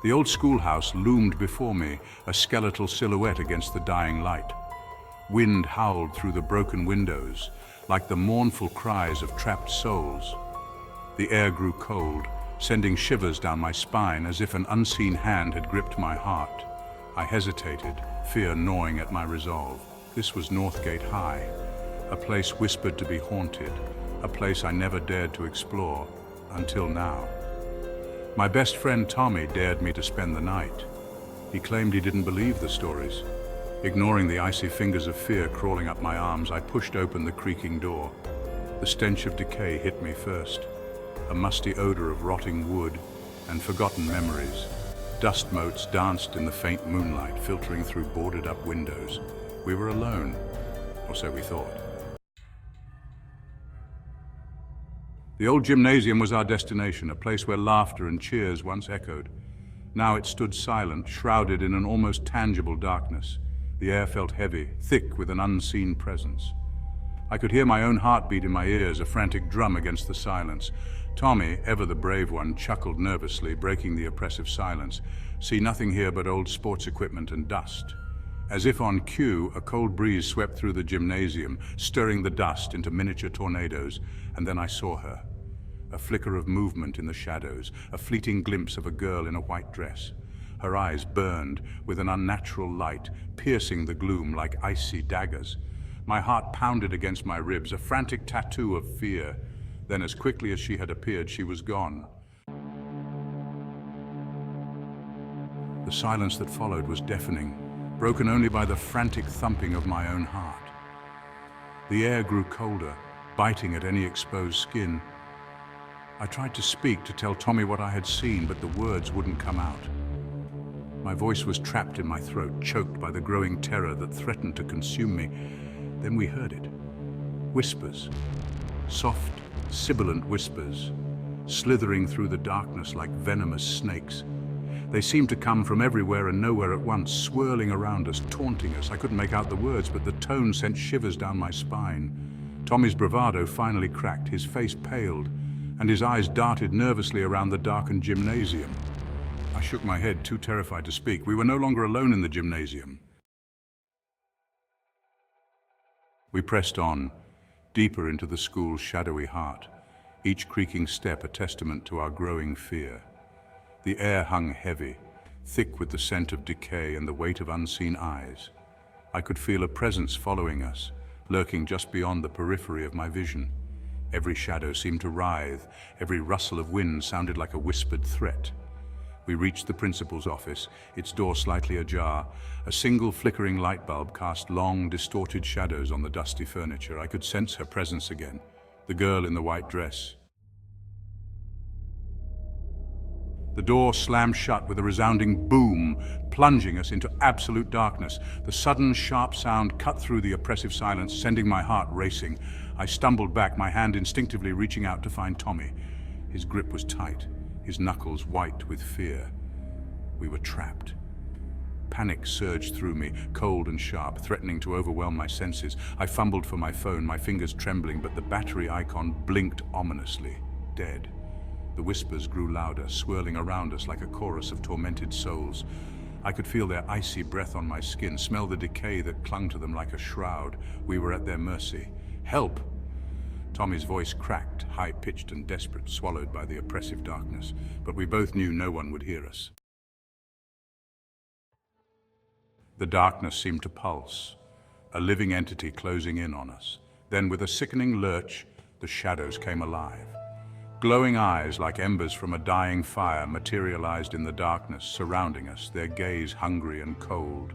The old schoolhouse loomed before me, a skeletal silhouette against the dying light. Wind howled through the broken windows, like the mournful cries of trapped souls. The air grew cold, sending shivers down my spine as if an unseen hand had gripped my heart. I hesitated, fear gnawing at my resolve. This was Northgate High, a place whispered to be haunted, a place I never dared to explore, until now. My best friend Tommy dared me to spend the night. He claimed he didn't believe the stories. Ignoring the icy fingers of fear crawling up my arms, I pushed open the creaking door. The stench of decay hit me first, a musty odor of rotting wood and forgotten memories. Dust motes danced in the faint moonlight, filtering through boarded-up windows. We were alone, or so we thought. The old gymnasium was our destination, a place where laughter and cheers once echoed. Now it stood silent, shrouded in an almost tangible darkness. The air felt heavy, thick with an unseen presence. I could hear my own heartbeat in my ears, a frantic drum against the silence. Tommy, ever the brave one, chuckled nervously, breaking the oppressive silence. See nothing here but old sports equipment and dust. As if on cue, a cold breeze swept through the gymnasium, stirring the dust into miniature tornadoes, and then I saw her. A flicker of movement in the shadows, a fleeting glimpse of a girl in a white dress. Her eyes burned with an unnatural light, piercing the gloom like icy daggers. My heart pounded against my ribs, a frantic tattoo of fear. Then, as quickly as she had appeared, she was gone. The silence that followed was deafening, broken only by the frantic thumping of my own heart. The air grew colder, biting at any exposed skin. I tried to speak, to tell Tommy what I had seen, but the words wouldn't come out. My voice was trapped in my throat, choked by the growing terror that threatened to consume me. Then we heard it. Whispers. Soft, sibilant whispers, slithering through the darkness like venomous snakes. They seemed to come from everywhere and nowhere at once, swirling around us, taunting us. I couldn't make out the words, but the tone sent shivers down my spine. Tommy's bravado finally cracked, his face paled, and his eyes darted nervously around the darkened gymnasium. I shook my head, too terrified to speak. We were no longer alone in the gymnasium. We pressed on, deeper into the school's shadowy heart, each creaking step a testament to our growing fear. The air hung heavy, thick with the scent of decay and the weight of unseen eyes. I could feel a presence following us, lurking just beyond the periphery of my vision. Every shadow seemed to writhe, every rustle of wind sounded like a whispered threat. We reached the principal's office, its door slightly ajar. A single flickering light bulb cast long, distorted shadows on the dusty furniture. I could sense her presence again, the girl in the white dress. The door slammed shut with a resounding boom, plunging us into absolute darkness. The sudden, sharp sound cut through the oppressive silence, sending my heart racing. I stumbled back, my hand instinctively reaching out to find Tommy. His grip was tight, his knuckles white with fear. We were trapped. Panic surged through me, cold and sharp, threatening to overwhelm my senses. I fumbled for my phone, my fingers trembling, but the battery icon blinked ominously, dead. The whispers grew louder, swirling around us like a chorus of tormented souls. I could feel their icy breath on my skin, smell the decay that clung to them like a shroud. We were at their mercy. Help! Tommy's voice cracked, high-pitched and desperate, swallowed by the oppressive darkness. But we both knew no one would hear us. The darkness seemed to pulse, a living entity closing in on us. Then, with a sickening lurch, the shadows came alive. Glowing eyes like embers from a dying fire materialized in the darkness surrounding us, their gaze hungry and cold.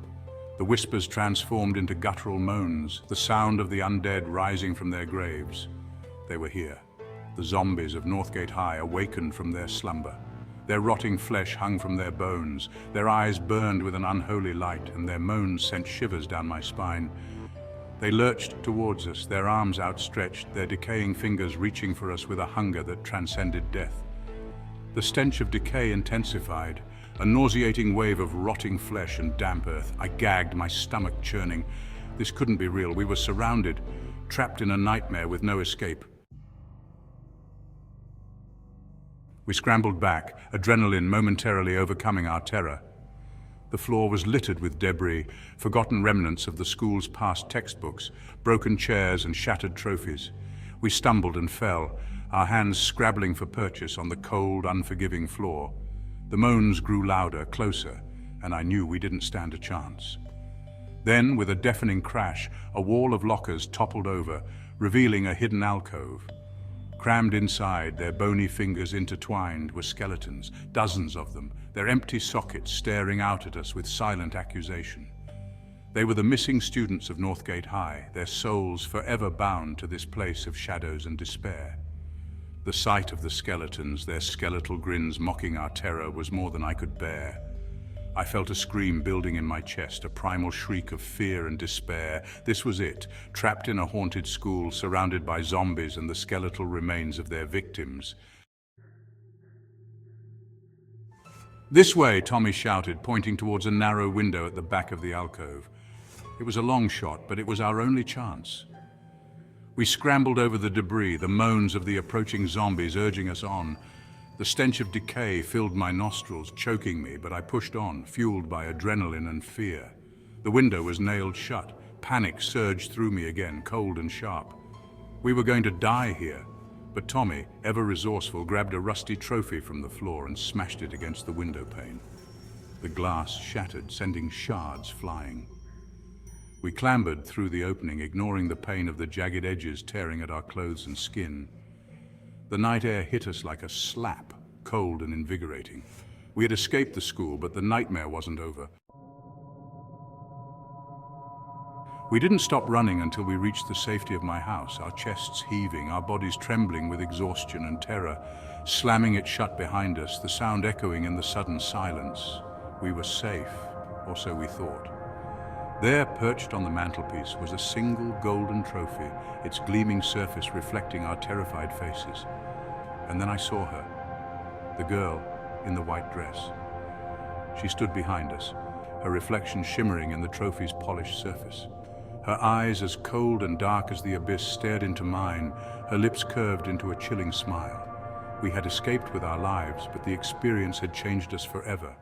The whispers transformed into guttural moans, the sound of the undead rising from their graves. They were here. The zombies of Northgate High awakened from their slumber. Their rotting flesh hung from their bones, their eyes burned with an unholy light, and their moans sent shivers down my spine. They lurched towards us, their arms outstretched, their decaying fingers reaching for us with a hunger that transcended death. The stench of decay intensified, a nauseating wave of rotting flesh and damp earth. I gagged, my stomach churning. This couldn't be real. We were surrounded, trapped in a nightmare with no escape. We scrambled back, adrenaline momentarily overcoming our terror. The floor was littered with debris, forgotten remnants of the school's past textbooks, broken chairs and shattered trophies. We stumbled and fell, our hands scrabbling for purchase on the cold, unforgiving floor. The moans grew louder, closer, and I knew we didn't stand a chance. Then, with a deafening crash, a wall of lockers toppled over, revealing a hidden alcove. Crammed inside, their bony fingers intertwined, were skeletons, dozens of them, their empty sockets staring out at us with silent accusation. They were the missing students of Northgate High, their souls forever bound to this place of shadows and despair. The sight of the skeletons, their skeletal grins mocking our terror, was more than I could bear. I felt a scream building in my chest, a primal shriek of fear and despair. This was it, trapped in a haunted school, surrounded by zombies and the skeletal remains of their victims. "This way," Tommy shouted, pointing towards a narrow window at the back of the alcove. It was a long shot, but it was our only chance. We scrambled over the debris, the moans of the approaching zombies urging us on. The stench of decay filled my nostrils, choking me, but I pushed on, fueled by adrenaline and fear. The window was nailed shut. Panic surged through me again, cold and sharp. We were going to die here, but Tommy, ever resourceful, grabbed a rusty trophy from the floor and smashed it against the window pane. The glass shattered, sending shards flying. We clambered through the opening, ignoring the pain of the jagged edges tearing at our clothes and skin. The night air hit us like a slap, cold and invigorating. We had escaped the school, but the nightmare wasn't over. We didn't stop running until we reached the safety of my house, our chests heaving, our bodies trembling with exhaustion and terror, slamming it shut behind us, the sound echoing in the sudden silence. We were safe, or so we thought. There, perched on the mantelpiece, was a single golden trophy, its gleaming surface reflecting our terrified faces. And then I saw her, the girl in the white dress. She stood behind us, her reflection shimmering in the trophy's polished surface. Her eyes, as cold and dark as the abyss, stared into mine, her lips curved into a chilling smile. We had escaped with our lives, but the experience had changed us forever.